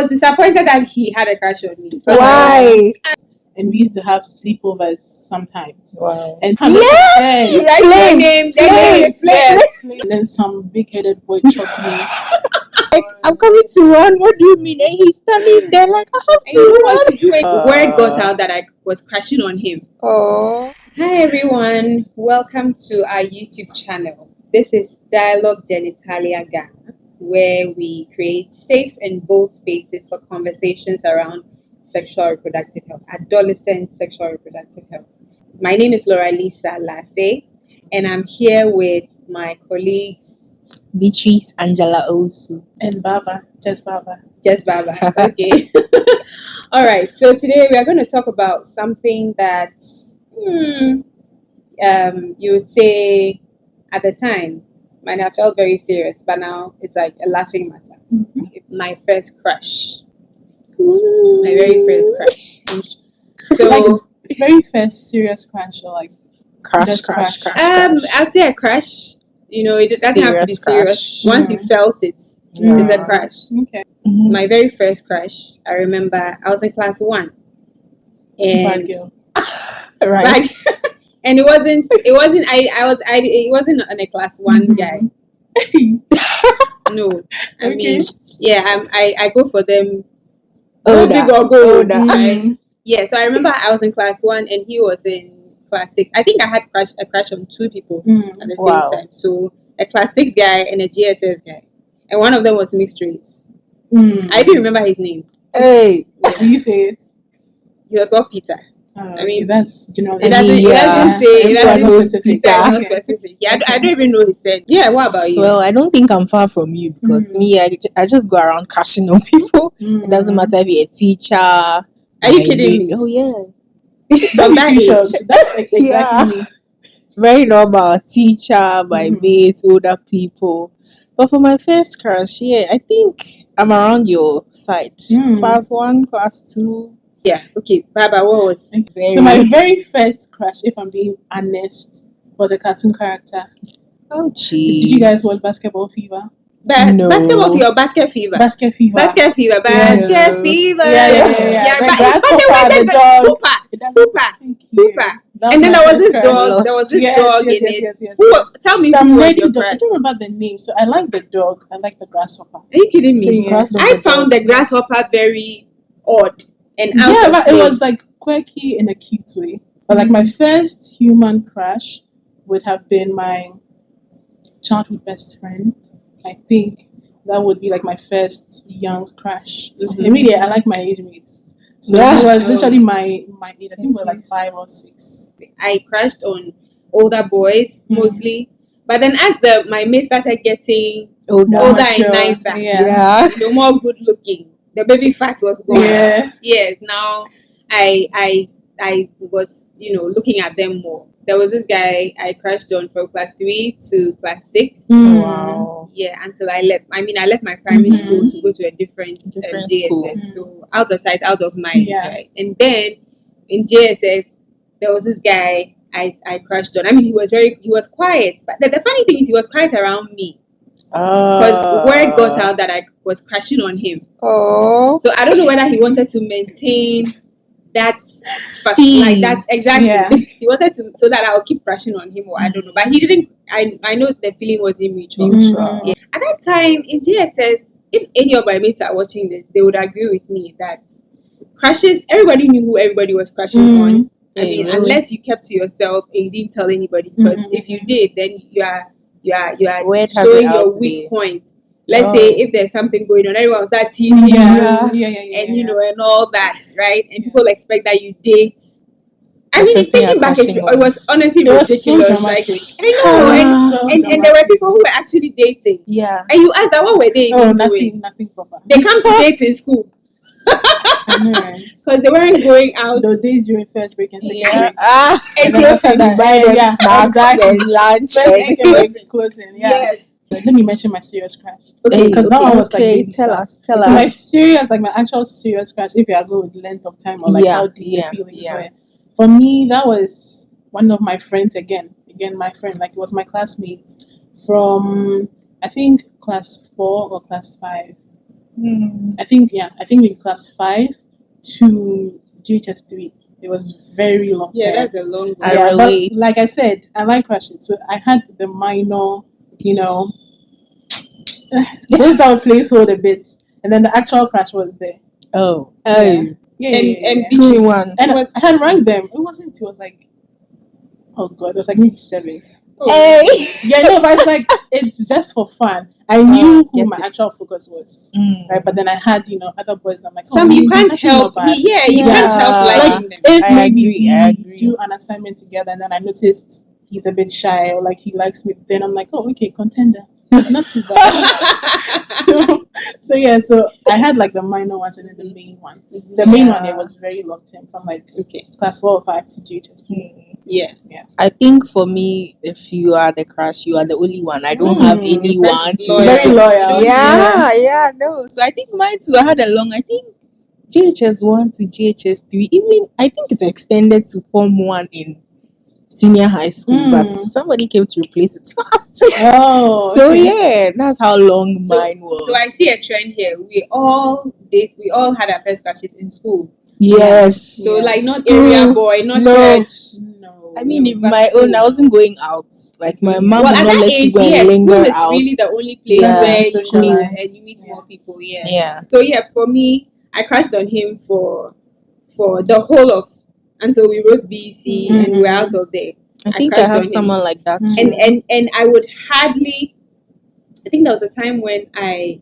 was disappointed that he had a crush on me. Why? And we used to have sleepovers sometimes. Wow. And Yes! You write your name, yes. And then some big-headed boy choked me. Like, I'm coming to run. What do you mean? And he's standing there like, I have And you know to what run. to do when the word got out that I was crushing on him. Oh. Hi everyone, welcome to our YouTube channel. This is Dialogue Genitalia Ghana, where we create safe and bold spaces for conversations around sexual reproductive health, adolescent sexual reproductive health. My name is Laura Lisa Lasse, and I'm here with my colleagues Beatrice Angela Osu. And Baba, just Baba. Just Baba. Okay. All right. So today we are going to talk about something that you would say at the time might have felt very serious, but now it's like a laughing matter. My first crush. My very first crush. So Like very first serious crush or like Crush. I'd say a crush. You know, it doesn't have to be Serious serious. crush. Once you felt it, it's a crush. Okay. My very first crush, I remember I was in class 1. And Bad girl. Right. like and it wasn't on a class 1 guy. No. I Okay. mean, yeah, I go for them Older. big or go. Older. Right? Yeah, so I remember I was in class 1 and he was in class 6. I think I had a crush on 2 people at the Wow. same time. So a class 6 guy and a GSS guy. And one of them was mixed race. I even remember his name. Hey. Will you say it? He was called Peter. I mean, that's general. It doesn't say it everyone doesn't knows specific. Peter. It's not specific. Yeah, I don't even know his name. Yeah, what about you? Well, I don't think I'm far from you because me, I just go around crushing on people. It doesn't matter if you're a teacher. Are you kidding me? Oh, yeah. From that age. That's exactly Yeah. me. It's very normal. Teacher, my mates, older people. But for my first crush, yeah, I think I'm around your side. Class 1, class 2. Yeah, okay. Baba, what was So my very first crush, if I'm being honest, was a cartoon character. Oh, jeez. Did you guys watch Basketball Fever? No. Basketball fever, basket fever. Basket Fever. Basket fever, basket fever. Yeah. The but grasshopper, they the dog. Pooper. It doesn't- Pooper. Thank you. Pooper. That And then my there was first this crush. dog. There was this dog in it. Yes. Tell me Some who was lady your dog. I crush? don't remember the name. So I like the dog. I like the grasshopper. Are you kidding So me? you crossed over I the found dog. the grasshopper very odd and out Yeah, of but it place. was like quirky in a cute way. But like my first human crush would have been my childhood best friend. I think that would be like my first young crush. Immediately, I like my age mates. So Yeah. he was literally my age. I think we were like 5 or 6. I crushed on older boys mostly, but then as my mates started getting older and Mature. nicer, Yeah. you know, more good looking, the baby fat was gone. Yeah. Yes, now I was, you know, looking at them more. There was this guy I crushed on from class 3 to class 6. Wow. Yeah, until I left. I mean, I left my primary school to go to a different JSS. school. So out of sight, out of mind. Yeah. Right? And then in JSS, there was this guy I crushed on. I mean, he was quiet, but the funny thing is, he was quiet around me because word got out that I was crushing on him. Oh. So I don't know whether he wanted to maintain that, like that exactly. Yeah. He wanted to so that I would keep crushing on him, or I don't know. But he didn't. I know the feeling wasn't mutual. Yeah. At that time in JSS, if any of my mates are watching this, they would agree with me that crushes. Everybody knew who everybody was crushing on. I mean, really? unless you kept to yourself and you didn't tell anybody, because if you did, then you are Word has showing it your out weak there. point. Let's say if there's something going on, everyone will start teasing you, and you know, and all that, right? And people expect that you date. I The mean, person thinking you're back, crushing it was honestly It was so ridiculous. dramatic. Like, I know, and there were people who were actually dating. Yeah. And you ask that, what were they even doing? nothing proper. They come to date in school I know, right? because they weren't going out. Those days during first break and second break. And then after closing. that, Buy them snacks exactly. and lunch. First and- second break closing. Yeah. Yes. Let me mention my serious crush. Okay, because that one was like baby tell stuff. us, tell So my us. serious, like my actual serious crush, if you are going with length of time or like how deep the feelings yeah. were. For me, that was one of my friends again my friend, like it was my classmate from I think class 4 or class 5. I think in class 5 to GHS 3. It was very long Yeah, time. that's a long one. I Yeah, relate. but like I said, I like crashing. So I had the minor, those that would placeholder bits, and then the actual crash was there. Oh, Yeah. Yeah. And two in Beatrice, one. And was I had ranked them. It wasn't. It was like, oh god, it was like maybe 7. oh, Hey. Yeah, no, but it's like it's just for fun. I knew who Get my it. actual focus was, Mm. right? But then I had other boys. That I'm like, some you he's can't actually help. not bad. You Yeah. can't help liking them. If I maybe agree, I we agree. do an assignment together, and then I noticed he's a bit shy or like he likes me, then I'm like, oh, okay, contender, not too bad. So I had like the minor ones and then the main one. The main one, it was very long term from like class 4 or 5 to GHS. Yeah. I think for me, if you are the crush, you are the only one. I don't have anyone to. loyal. Very loyal. Yeah, no. So I think mine too. I had a long. I think GHS 1 to GHS 3. Even I think it extended to Form 1 in senior high school, but somebody came to replace it fast. Oh, So okay. yeah, that's how long mine was. So I see a trend here. We all had our first crushes in school. Yes. So like not School. area boy, not No. church. No. I mean, in but my school. own, I wasn't going out. Like my mom Well, would at not that let age, you go and yes, linger school is out. really the only place Yeah. where you meet Socialize. and you meet more people. Yeah. Yeah. So yeah, for me, I crashed on him for the whole of until we wrote BC and we were out of there. I think I crashed on have him. someone like that too. And I would hardly. I think there was a time when I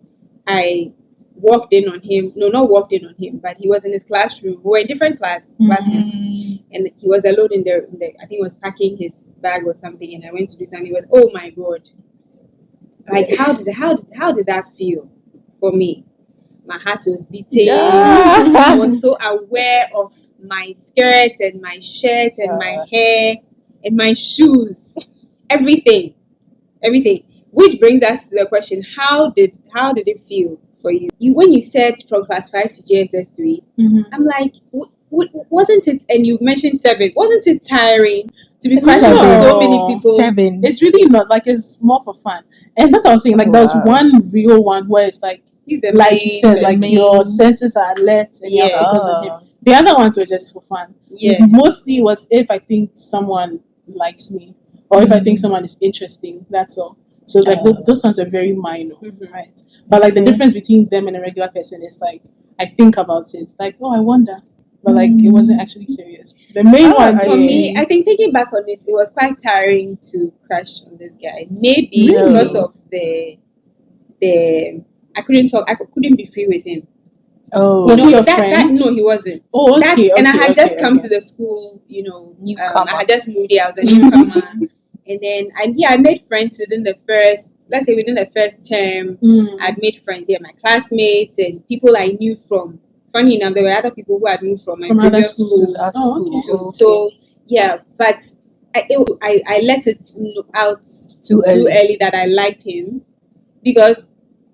walked in on him. No, not walked in on him, but he was in his classroom. We were in different classes, and he was alone in there. I think he was packing his bag or something, and I went to do something. He was, oh my god! Like how did that feel for me? My heart was beating. I was so aware of my skirt and my shirt and my hair and my shoes, everything. Which brings us to the question: How did it feel for you? When you said from class 5 to GSS 3, I'm like, wasn't it? And you mentioned 7. Wasn't it tiring to be crashing on so many people? 7. It's really not, like, it's more for fun. And that's what I was saying. Like, there was one real one where it's like, He's the like main you said, like person. your senses are alert and you're focused on him. The other ones were just for fun. Yeah. Mostly was if I think someone likes me or if I think someone is interesting. That's all. So like those ones are very minor, right? But like the difference between them and a regular person is like I think about it, like, oh, I wonder, but like it wasn't actually serious. The main one For me, I think thinking back on it, it was quite tiring to crush on this guy. Maybe because of the I couldn't talk. I couldn't be free with him. Oh, was he your that friend? no, he wasn't. Oh, okay. And I had okay, just come okay. to the school. Newcomer. I had just moved here. I was a newcomer, and then I made friends within the first term. I'd made friends here, my classmates and people I knew from. Funny enough, there were other people who had moved from my previous schools. So yeah, but I let it out too early that I liked him because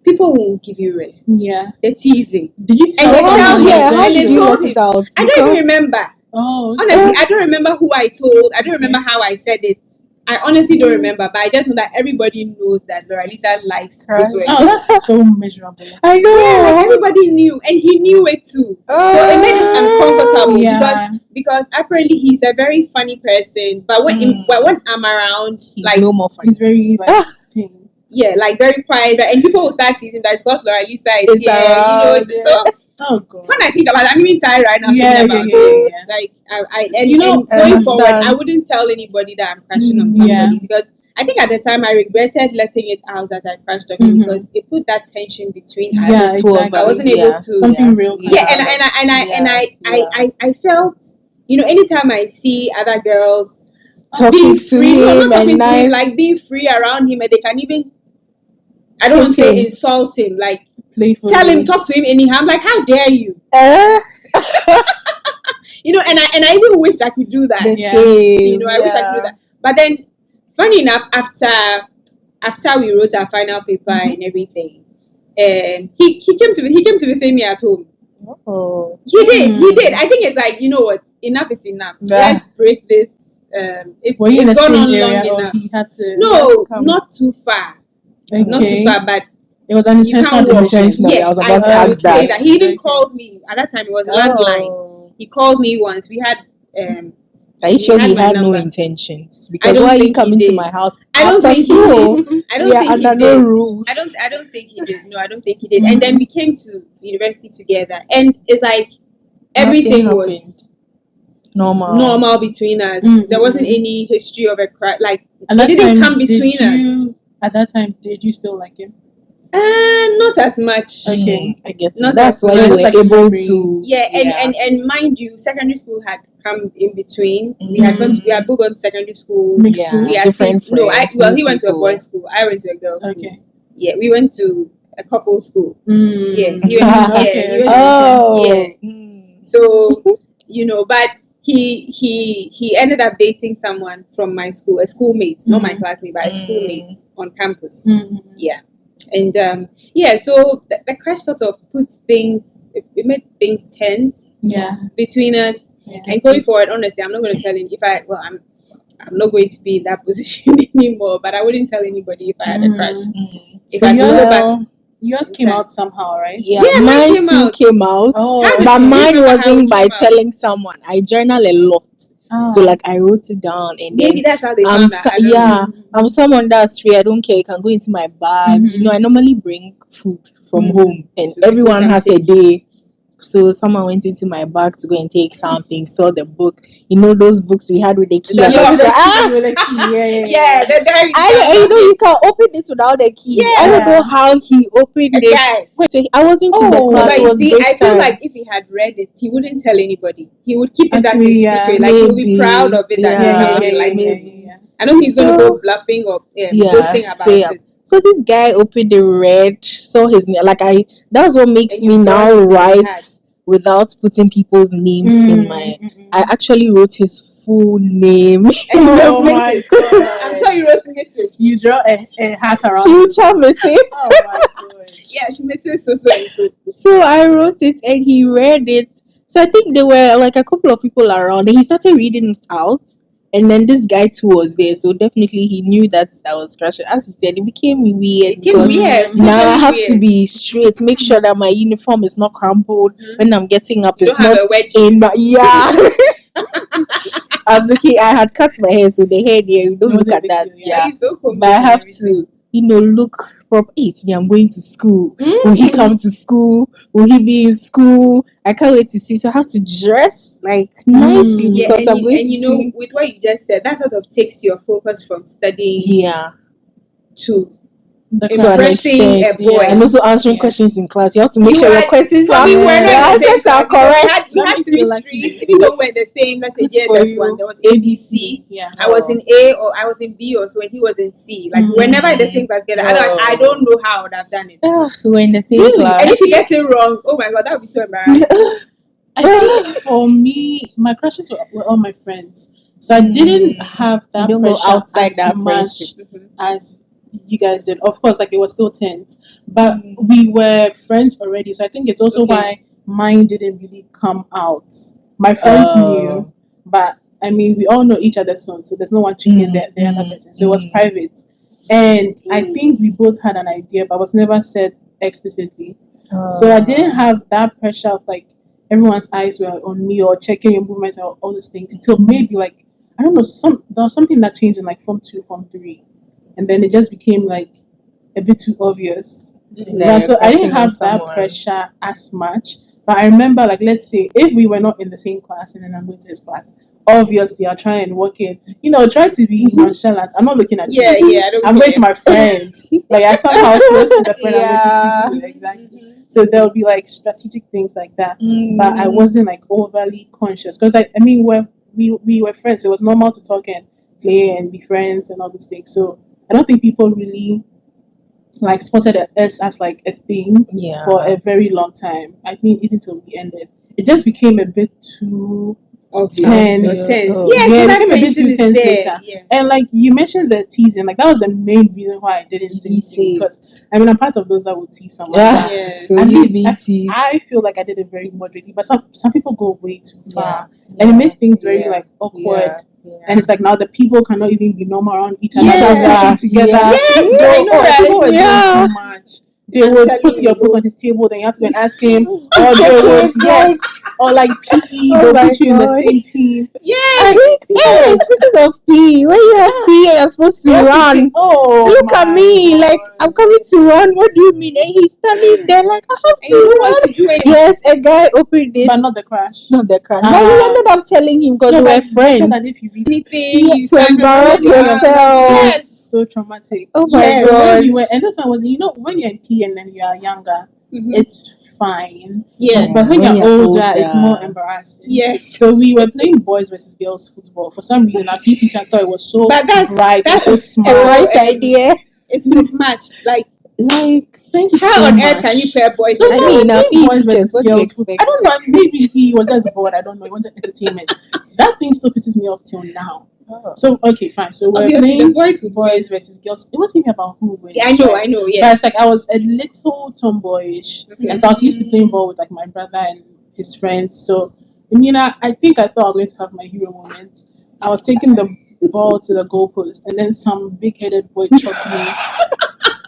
people won't give you rest. Yeah, they're teasing. Did you tell and they Yeah, tell him, how and they did you told let him. it out? I don't even remember. Oh, okay. Honestly, I don't remember who I told. I don't remember how I said it. I honestly don't remember, but I just know that everybody knows that Loralisa likes Siswe. Oh, that's so miserable. I know. Yeah, like everybody knew, and he knew it too. So it made it uncomfortable because apparently he's a very funny person, but when I'm around, He's like no more funny. He's very like yeah, like very quiet, and people will start teasing that because Loralisa is here, around, So oh god. when I think about it, I'm even tired right now thinking about it. Like and going forward, I wouldn't tell anybody that I'm crashing on somebody because I think at the time I regretted letting it out that I crashed on him because it put that tension between us. Yeah, exactly. I wasn't able to something real. I felt, anytime I see other girls talking to him and like being free around him, and they can even, I don't want to say insult him, like tell him, talk to him anyhow. I'm like, how dare you? And I even wished I could do that. I wish I could do that. But then, funny enough, after we wrote our final paper and everything, he came to visit me at home. Oh. He did. I think it's like, you know what? Enough is enough. Let's break this. It's gone on long enough. He had to not too far. Okay. Not too far, but It was an You intentional can't walk. decision. Intentionally, Yes, I was I about to would ask say that. that. He even Okay. called me at that time. It was landline. Oh. He called me once. We had Are you he sure had he my had no number. intentions? I Because don't why are you think he coming to did. my house I don't after think he school? did. I We don't are think he under no did. rules. I don't think he did. No, I don't think he did. And then we came to university together, and it's like everything Nothing was normal. normal between us. There wasn't any history of a cry. Like At that it didn't time, come between us. At that time, did you still like him? Not as much. Okay. I get it. Not That's as why much. you Just were like a able memory. to. Yeah, and mind you, secondary school had come in between. We had both gone to secondary school. Mixed Yeah, school? We had different seen, no, friends. well, new he went to a people. boys' school. I went to a girls' school. Okay. Yeah, we went to a couple school. Yeah, he went. Okay, he went. Oh. Yeah. So but he ended up dating someone from my school, a schoolmate, not my classmate, but a schoolmate on campus. Yeah, and so the crash sort of puts things, it made things tense Yeah. between us. Yeah. And going forward, honestly, I'm not going to tell him if I'm not going to be in that position anymore, but I wouldn't tell anybody if I had a crush. If So I go back, yours came out somehow, right? Yeah, Yeah, mine mine too came out. Oh. How did But you mine remember how wasn't it by came out? telling someone. I journal a lot. So Ah. like I wrote it down and Maybe then that's how they I'm found out. I don't know. I'm someone that's free. I don't care. You can go into my bag. I normally bring food from home and So people everyone can has a take. day. So someone went into my bag to go and take something, saw the book. Those books we had with the key. Yeah, I Yeah, was like, Yeah, the diary. you can open it without the key. I don't know how he opened A it. guy. So I wasn't in the Oh. class. But It you was see, break I feel time. like if he had read it, he wouldn't tell anybody. He would keep it Actually, as a yeah. secret. Like he would be Maybe. proud of it that somebody likes it. maybe. I know he's going to So- go bluffing or Yeah, boasting about say it. so this guy opened the red, saw his name. That's what makes And me you now brought it in your write head. without putting people's names in my. I actually wrote his full name. And he wrote Oh my Mrs. God. I'm sure you wrote Mrs. You draw a hat around Future Mrs. Oh my God. Yes, Mrs. So and so. So I wrote it and he read it. So I think there were like a couple of people around and he started reading it out. And then this guy too was there. So definitely he knew that I was crashing. As he said, it became weird. It came because weird. now I totally have to weird. be straight, make sure that my uniform is not crumpled when I'm getting up. You It's don't have not a wedge. in my I'm looking. I had cut my hair, so the hair there. We don't It was look a at big that. deal, Yeah, Please don't comb but I it and have everything. to, look proper. Today I'm going to school. Will he come to school? Will he be in school? I can't wait to see. So I have to dress like nicely Yeah, because I'm going to you know, see. with what you just said, that sort of takes your focus from studying Yeah, to The to an impressing a extent. boy. And also answering Yeah. questions in class. You have to make You sure your had- questions but are we were your not in the same answers are class. correct. We That had makes three you lucky. streams, even though we're the same. Let's say Good for JSS you. one. There was ABC. Yeah. I was in A or I was in B or so, and he was in C. Like we were never in the same class together. Otherwise, I don't know how I would have done it. We were in the same Really? class. And if he gets it wrong, oh my god, that would be so embarrassing. I think for me, my crushes were all my friends. So I didn't have that don't go pressure outside as that much friendship. as you guys did. Of course, like it was still tense, but we were friends already. So I think it's also Okay. why mine didn't really come out. My friends knew, but I mean, we all know each other's sons, so there's no one cheating the other person. So it was private, and I think we both had an idea, but was never said explicitly. So I didn't have that pressure of like everyone's eyes were on me or checking your movements or all those things until maybe like I don't know there was something that changed in like Form 2, Form 3, and then it just became like a bit too obvious. Yeah, so I didn't have that pressure as much. But I remember like let's say if we were not in the same class and then I'm going to his class, obviously I'll try and walk in. Try to be nonchalant. I'm not looking at you. Yeah, I don't I'm care. going to my friend. Like I somehow close to the friend I'm going to speak to. Exactly. So there'll be like strategic things like that. But I wasn't like overly conscious because I mean we were friends. So it was normal to talk and play and be friends and all those things. So I don't think people really like spotted us as like a thing for a very long time. I mean even till we ended. It just became a bit too tense. Yeah, So that it became a bit tension too is tense there. later. Yeah. And like you mentioned the teasing, like that was the main reason why I didn't say anything because I mean I'm part of those that would tease someone. Yeah. So At you least being teased. I feel like I did it very moderately, but some people go way too far, and it makes things very like awkward. And it's like now the people cannot even be normal around each other. Yeah. They're pushing together. Yes, So, I know, right? people were Yeah. doing too much. they I'm would telling put your you. book on his table, then you have to go and ask him, or Check they would, it, yes, or like PE, Oh they'll my put you in the God. same team. Yes. Hey, speaking of PE, when you have PE, you're supposed to You have to run. take, oh Look at my me, like God. I'm coming to run. What do you mean? And he's standing there like I have And you don't to want run. to do anything. Yes, a guy opened it. But not the crash. Not the crash. But we Ah. ended up telling him because No, we but were it's better friends. than if you read Anything. Yeah, You to can't embarrass control your yourself. Yes. so traumatic. Oh my Yes. So when God. we were, and this one was, when you're in P and then you are younger, Mhm. it's fine. Yes. But when when you're older, it's more older. embarrassing. Yes. So we were playing boys versus girls football. For some reason, our PE teacher thought it was so But bright and that's so a A smart. nice idea. It's mismatched. Like, Like, Thank you how so on much. earth can you pair boys So and I now girls? mean, we're our playing PE boys teachers, versus what do you girls football. I expect? don't know. Maybe he was just bored. I don't know. He wanted entertainment. That thing still pisses me off till now. So okay, fine. So we're Obviously, playing the boys would boys versus girls. It wasn't even about who wins. Yeah, I know, right? But yeah. it's like I was a little tomboyish, Okay. and so I was used to playing ball with like my brother and his friends. So I think I thought I was going to have my hero moment. I was taking the ball to the goalpost, and then some big-headed boy choked me.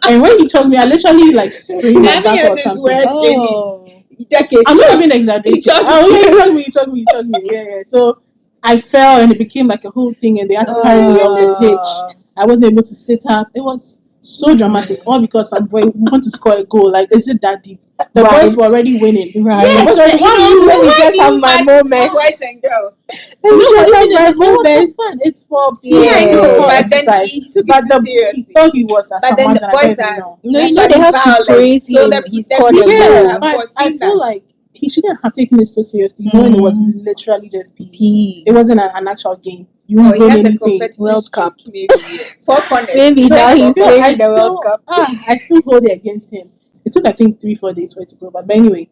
And when he choked me, I literally like sprained my Having back heard or this something. word Oh. in decades. I'm not Chuck. even exaggerating. He choked Oh me. yeah, he choked me. Yeah. So I fell and it became like a whole thing, and they had to carry me off the pitch. I wasn't able to sit up. It was so dramatic, all because some boy want to score a goal. Like, is it that deep? The Right. boys were already winning. Right. The boys already, Let me just have my moment. Boys and girls. Let me No, but just have even my it was for moment. fun. It's for Yeah, I know, physical but then exercise. he took But it too he seriously. thought he was a But then the Samaritan. I don't boys even are know. No, you know naturally they have to violent. praise So him. the He scored a PE Yeah, teacher goal. have but I foreseen feel that. like he shouldn't have taken it so seriously, knowing it was literally just PE. P. It wasn't an actual game. You Or won't he win has a anything. competitive World Cup. streak, maybe. 4 corners. Maybe So now I he's still, playing I in the World still, Cup. I still hold it against him. It took I think 3-4 days for it to go back. But anyway,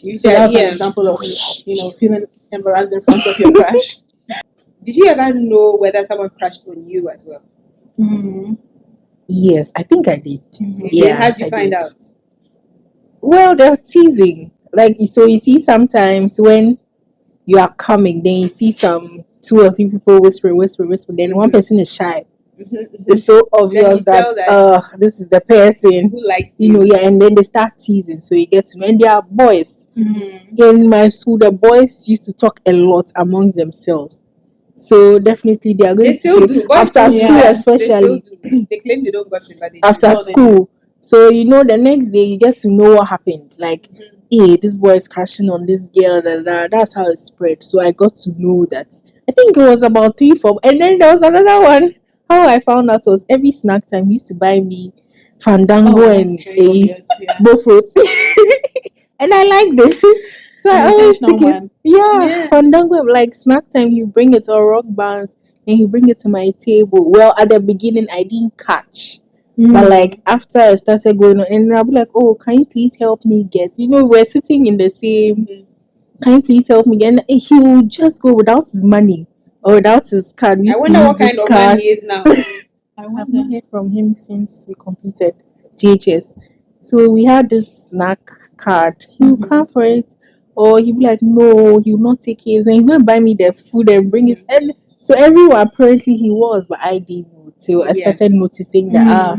You so that said, was an yeah. example of feeling embarrassed in front of your crush. Did you ever know whether someone crashed on you as well? Mm-hmm. Yes, I think I did. Then Yeah, how did you I find did. out? Well, they're teasing. Like, so you see sometimes when you are coming, then you see some 2 or 3 people whisper. Then one person is shy. It's so obvious Then that you tell this is the person, who likes yeah, and then they start teasing. So you get to know, and they are boys. In my school, the boys used to talk a lot among themselves. So definitely they are They going to still say do. Boys after still school, Yeah. They still especially do. They claim they don't gossip, but they after do. Oh, they do. school. So the next day you get to know what happened. Like, hey, this boy is crashing on this girl. That's how it spread. So I got to know that. I think it was about 3, 4, and then there was another one. How I found out was every snack time he used to buy me fandango Oh, and that's very obvious. Yeah. both fruits, and I like this. So I An always intentional take it. one. Yeah, fandango. Like snack time, you bring it to rock bands and you bring it to my table. Well, at the beginning, I didn't catch. But like after I started going on, and I'll be like, "Oh, can you please help me get?" We're sitting in the same. Can you please help me get? And he will just go without his money or without his card. We I used to wonder use what kind this of card. man he is now. I I've wonder. not heard from him since we completed GHS. So we had this snack card. He will come for it, or he'll be like, "No, he will not take it." And he'll go and buy me the food and bring it. And so everyone apparently he was, but I didn't know till I Yeah. started noticing that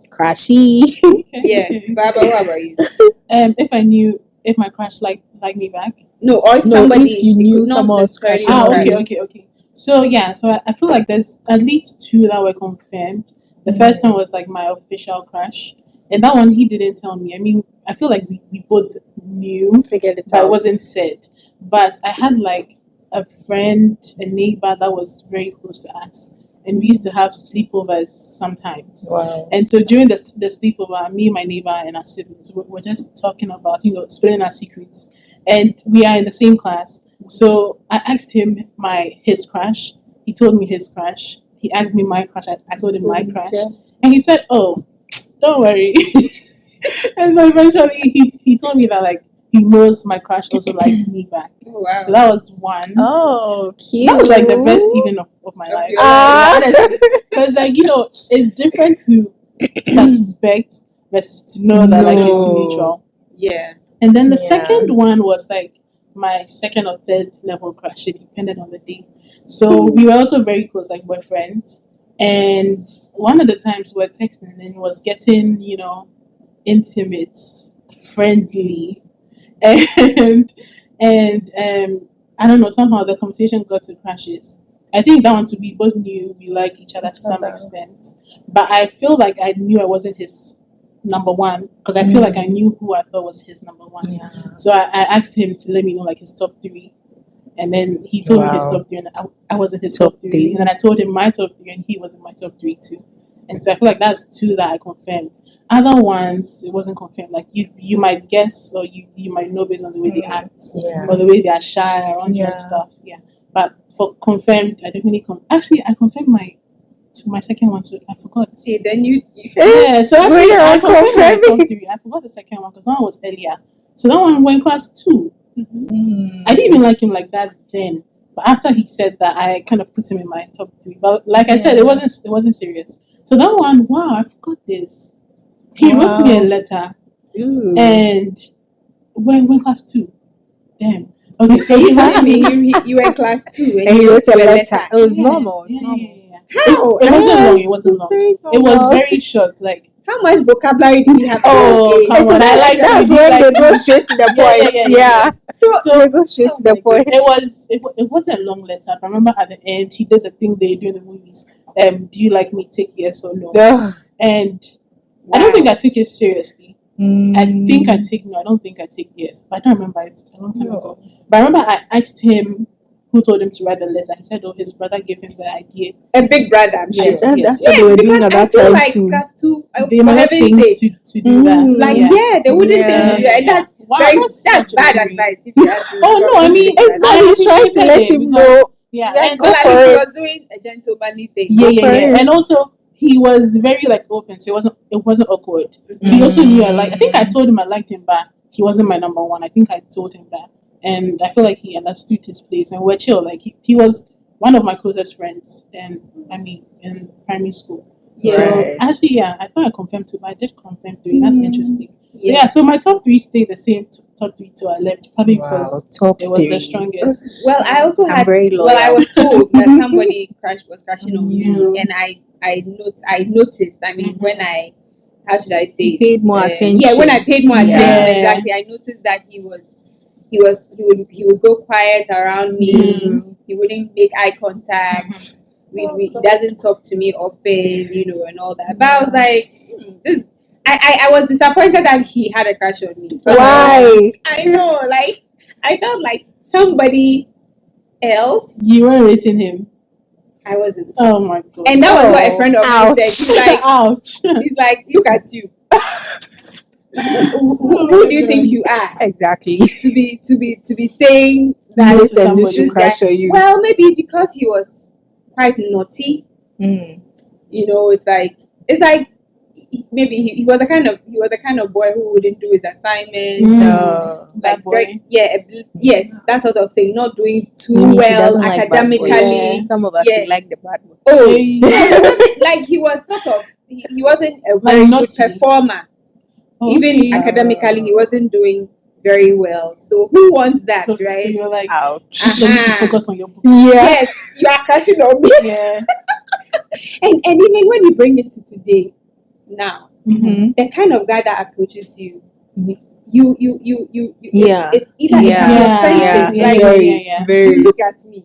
crashy. Yeah. Baba, what about you? If my crush like me back. No, or if No, somebody, if you it knew could not someone was necessarily crashing Ah, on crash. you. okay. So yeah, so I feel like there's at least 2 that were confirmed. The first one was like my official crush, and that one he didn't tell me. I mean, I feel like we both knew, Figured it but it out. wasn't said. But I had like a friend, a neighbor that was very close to us, and we used to have sleepovers sometimes. Wow. And so during the sleepover, me, my neighbor, and our siblings, we're just talking about, splitting our secrets. And we are in the same class. So I asked him his crush. He told me his crush. He asked me my crush. I told him my crush. And he said, "Oh, don't worry." And so eventually he told me that like he knows my crush also likes me back. Oh, wow. So that was one. Oh, cute. That was like the best evening of my life. your Ah. Honestly. Because like, it's different to suspect versus to know that like it's No. mutual. Yeah. And then the Yeah. second one was like my second or third level crush. It depended on the day. So we were also very close, like we're friends. And one of the times we were texting and it was getting, intimate, friendly, and I don't know, somehow the conversation got to crashes. I think that one too, we both knew we liked each other to some extent, but I feel like I knew I wasn't his number one because I feel like I knew who I thought was his number one. Yeah. So I asked him to let me know like his top three, and then he told me his top three, and I wasn't his top three, and then I told him my top three, and he wasn't my top three too. And so I feel like that's two that I confirmed. Other ones, it wasn't confirmed. Like you might guess or you might know based on the way they act or the way they are shy around you and stuff. Yeah. But for confirmed, I definitely actually I confirmed my second one too. I forgot. See, then you Yeah. So actually I confirmed my confirming. top three. I forgot the second one because that one was earlier. So that one went class 2. I didn't even like him like that then. But after he said that, I kind of put him in my top 3. But like I said, it wasn't serious. So that one, wow, I forgot this. He wrote me a letter, and when class 2, damn. Okay, so you he wrote told me. me you were in class 2 And he wrote a letter. It was Yeah, normal. It's yeah, normal. yeah. How? It wasn't long. It Yes, wasn't it's long. very It was normal. very short. Like, How much vocabulary do you have? oh, come So on, I like that's you when like they go me. straight to the Yeah, point. yeah, yeah, yeah. So They go straight to the my point. It wasn't a long letter. But I remember at the end he did the thing they do in the movies. Do you like me? Take yes or no. Ugh. And I don't think I took it seriously. I think I Mm. take no. I don't think I take yes. But I don't remember. It's a long time ago. But I remember I asked him who told him to write the letter. He said, "Oh, his brother gave him the idea." a big brother, I'm sure. Yes, That's what they Yes, were doing because at I that feel time like too. class 2, They for might not heaven's think sake, to do that. like Yeah. they wouldn't think to do that. Yeah. That's Wow, very that's that's such a bad memory. advice if you ask me. Oh no, I mean, It's I good. He's trying to appreciated let it him because know. yeah, Yeah, and go Well, at for least he it. was doing a gentlemanly thing. yeah, Go yeah, for yeah, it. and also he was very like open, so it wasn't awkward. He also knew I think I told him I liked him, but he wasn't my number one. I think I told him that, and I feel like he understood his place, and we're chill. Like he was one of my closest friends, and I mean in primary school. Yeah. So Right. actually, yeah, I thought I confirmed 2, but I did confirm 3. That's interesting. So Yeah. yeah, so my top 3 stayed the same. Top 3 till I left, probably because Top it was the 3. strongest. Well, I also I'm had. very Well, I loyal. was told that somebody was crashing on you, and I noticed. I mean, when I, how should I say? You paid more Yeah, when I attention. paid more attention, Yeah. exactly, I noticed that he would go quiet around me. He wouldn't make eye contact. He doesn't talk to me often, and all that. But I was like, this. I was disappointed that he had a crush on me. Why? I know, like I felt like somebody else. You weren't rating him. I wasn't. Oh my god. And that was what a friend of mine said. She's like, ouch. look at you. Who do you think you are Exactly. to be saying that? No, This and this somebody. will crash on you. Well, maybe it's because he was quite naughty. It's like maybe he was a kind of boy who wouldn't do his assignments. No. Bad boy. Yes, that sort of thing. Not doing too Meaning she well doesn't like bad boys. academically. Some of us Yeah. would like the bad boy. Oh, Hey. it wasn't like he was sort of. He wasn't a very naughty. good performer. Even Okay. academically, he wasn't doing very well. So who wants that, So right? you're like, Ouch. you need to focus on your books. Yeah. Yes, you are crashing on me. Yeah. And even when you bring it to today, now, Mm-hmm. the kind of guy that approaches you, Yeah. it's either it Yeah. can be Yeah. offensive, Yeah. like Yeah. Very. you look at me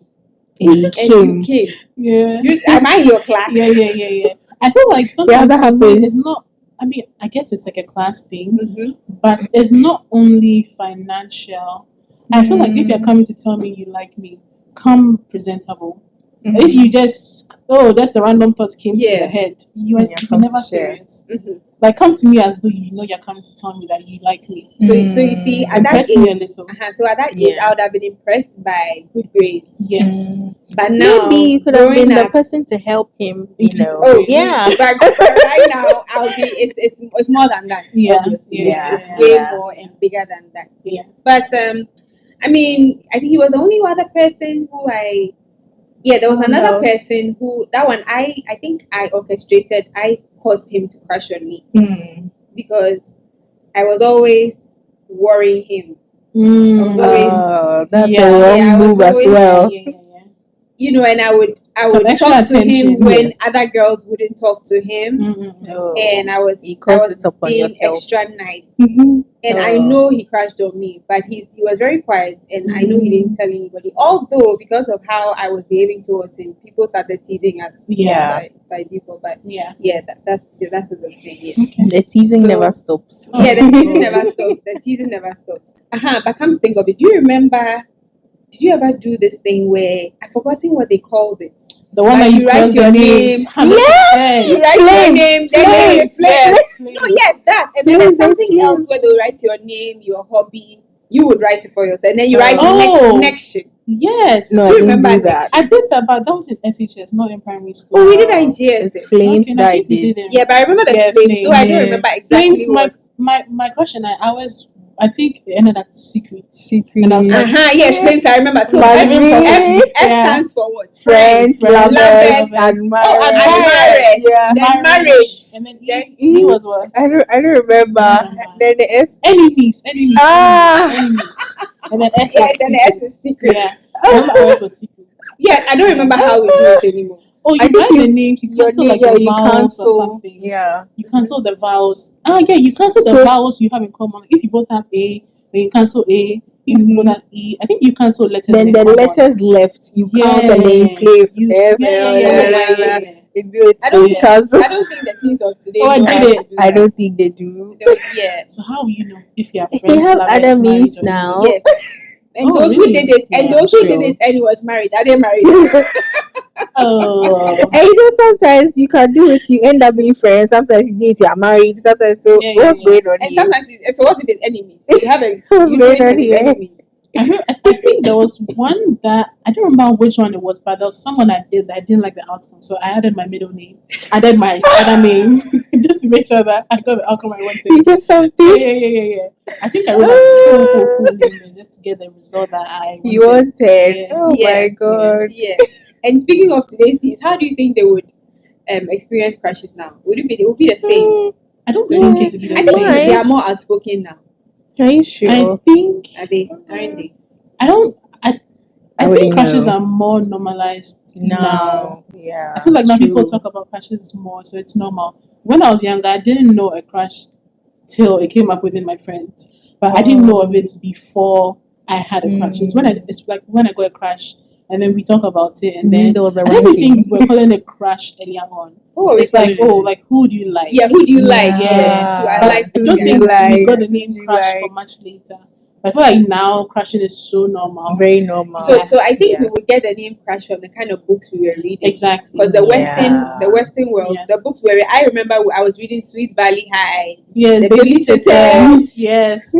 He and came. you came. Yeah. Am I in your class? Yeah. I feel like sometimes that for me, happens. it's not. I mean, I guess it's like a class thing, Mm-hmm. but it's not only financial. I feel like if you're coming to tell me you like me, come presentable. If you just that's the random thought came to Yeah. your head, you're come to never share. serious. Mm-hmm. Like come to me as though you know you're coming to tell me that you like me. So you see, at that Impress me a age, little. so at that age, Yeah. I would have been impressed by good grades. Yes. But now, Maybe you could have growing been the up, person to help him, Oh, yeah. But right now, I'll be. It's more than that. Yeah. Obviously. Yeah. It's way Yeah. more and bigger than that. Yeah. But I mean, I think he was the only other person who I. Yeah, there was Found another out. person who that one I think I orchestrated. I caused him to crush on me because I was always worrying him. I was always That's Yeah. a wrong I was move as always- well. Yeah. and I would Some extra talk to him attention. when Yes. other girls wouldn't talk to him, Oh. and I You was caused it upon being yourself. extra nice. Mhm. And I Oh. know he crashed on me, but he was very quiet, and I know he didn't tell anybody. Although because of how I was behaving towards him, people started teasing us Yeah. by default. But Yeah. that's the thing. Yeah. The teasing So- never stops. Oh. Yeah, the teasing never stops. The teasing never stops. But come to think of it, do you remember? Did you ever do this thing where I've forgotten what they called it? The one Like that you write cross your the name. names. 100%. You write your Flames, name, then they Flames, yes, No, flames. yes, that. And then Flames, there's something flames. else where they write your name, your hobby. You would write it for yourself, and then you write Oh. connection. Yes. No, Do I you didn't remember do that. I did that, but that was in SHS, not in primary school. Oh, we did Oh, in GS. It's flames Okay, that I I think we did. did it. Yeah, but I remember the Yeah, flames, though I don't Yeah. remember exactly Flames, what. my crush and I always, I think it ended at secret. Secret. And I was like, Yes, flames. I remember. So Must F, be. F Yeah. stands for what? Friends, Friends, lovers, lovers, admirers. Yeah. then marriage, And then then E was what? I don't remember. Then the S. Enemies. Ah. Enemies. And then S yeah, was then the secret. S is secret. Yeah. I remember ours was secret. Yeah, I don't remember how we do it anymore. Oh, you I think write the names, you your cancel name, like yeah, the you vowels cancel. or something. Yeah. You cancel the vowels. Oh yeah, you cancel the So- vowels you have in common. If you both have A, then you cancel A. If you both have E, I think you cancel letters Then in the common. letters left. You count and then you play for You- them. yeah. You do it. I So don't you think cancel. I don't think the teens of today Oh, I know did how to it. do I that. don't think they do. Yeah. So how will you know if you are They friends, have lovers, other married, means or now. Yeah. And Oh, those who really? did it, and Yeah, those who sure. did it and he was married, are they married? Oh, And sometimes you can do it, you end up being friends. Sometimes you do it, you are married. Sometimes, so Yeah, what's yeah. going on And here? sometimes so what if it's enemies? You have a What's you going know it on as here? enemies. I think there was one that I don't remember which one it was, but there was someone I did that I didn't like the outcome, so I added my middle name, added my other name, just to make sure that I got the outcome I wanted. You get something. Yeah. I think I wrote like full name and just to get the result that I wanted. You wanted. Yeah. Oh my god. Yeah. And speaking of today's teens, how do you think they would experience crushes now? Would it be the same? I don't think it would be the I think same. they are more outspoken now. Are you I sure? think Are they? Aren't they? I wouldn't think crushes know. are more normalized now. Yeah. I feel like now people true. talk about crushes more, so it's normal. When I was younger, I didn't know a crush till it came up within my friends, but I didn't know of it before I had a crush. It's like when I got a crush, and then we talk about it, and then there was a I don't even ranking. think we're calling it crush earlier on. Oh, It's like like who do you like? Yeah, who do you like? Yeah. I But like I this don't guy. think we got the Who name do you crush for like? much later. I feel like now crushing is so normal. Very normal. So I think Yeah. we would get the name crush from the kind of books we were reading. Exactly. Because the Yeah. Western world, Yeah. the books were. I remember I was reading Sweet Valley High, Yes, The babysitters. Babysitters. Yes.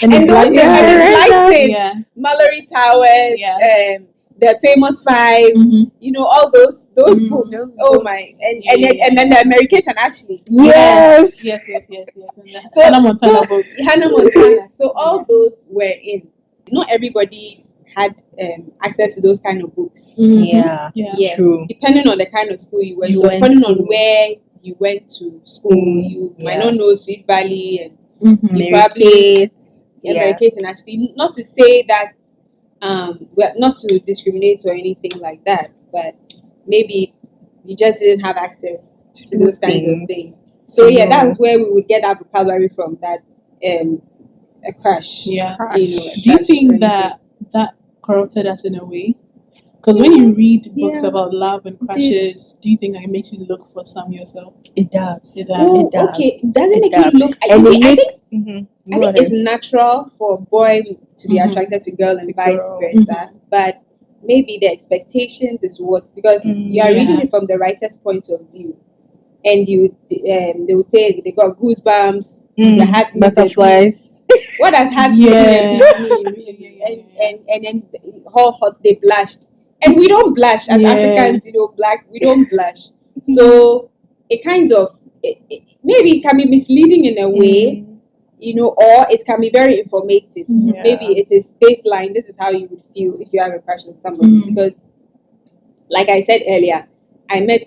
and it's those like things Yeah, I like read that. Lighten, yeah. Mallory Towers, Yeah. the Famous Five. Mhm. All those Mhm. books. Those Oh my! books. And then the American and Ashley, Yes. Yes. And the So- Hannah Montana book. Hannah Montana. So all those were in. Not everybody had access to those kind of books. Mhm. Yeah. Yeah. True. Depending on the kind of school you went You to, went depending to. on where you went to school, you might Yeah. not know Sweet Valley and Mhm. You Mary probably- Kate. Yeah. Mary Kate and Ashley. Not to say that, not to discriminate or anything like that, but maybe you just didn't have access to those kinds of things. So to know. that's where we would get our vocabulary from. That a crush. Yeah. Crush. Do you think that corrupted us in a way? Because when you read books about love and crushes, do you think that it makes you look for some yourself? It does. It does. Oh, It does. okay. Doesn't It make does. you look. And I it think makes. I think it's natural for a boy to be Mhm. attracted to girl and To vice girl. versa, but maybe the expectations is what, because you are reading Yeah. it from the writer's point of view, and they would say they got goosebumps, your heart makes a beat. Butterflies. What does heart Yeah. mean really? And then how hot they blushed, and we don't blush as Yeah. Africans, black, we don't blush. So it kind of maybe it can be misleading in a way, or it can be very informative. Mhm. Maybe it is baseline. This is how you would feel if you have a crush on somebody. Mhm. Because, like I said earlier, I met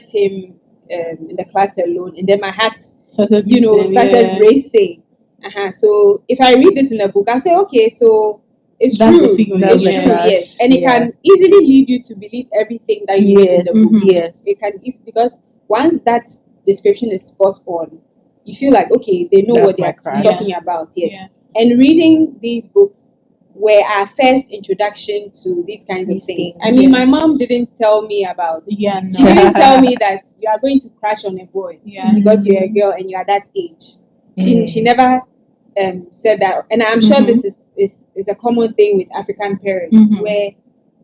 him in the class alone, and then my heart, Started started beating, racing. So if I read this in a book, I say, okay, so It's That's the true. feeling. That's It's the true. crush. Yes, and it Yeah. can easily lead you to believe everything that you read in the book. Yes. It can because once that description is spot on, you feel like okay, they know That's what my they're crush. talking about. Yes, Yeah. and reading these books were our first introduction to these kinds These of things. things. I mean, my Yes. mom didn't tell me about. Yeah, She no. didn't tell me that you are going to crush on a boy Yeah. because you're a girl and you are that age. She never said that, and I'm sure this is a common thing with African parents where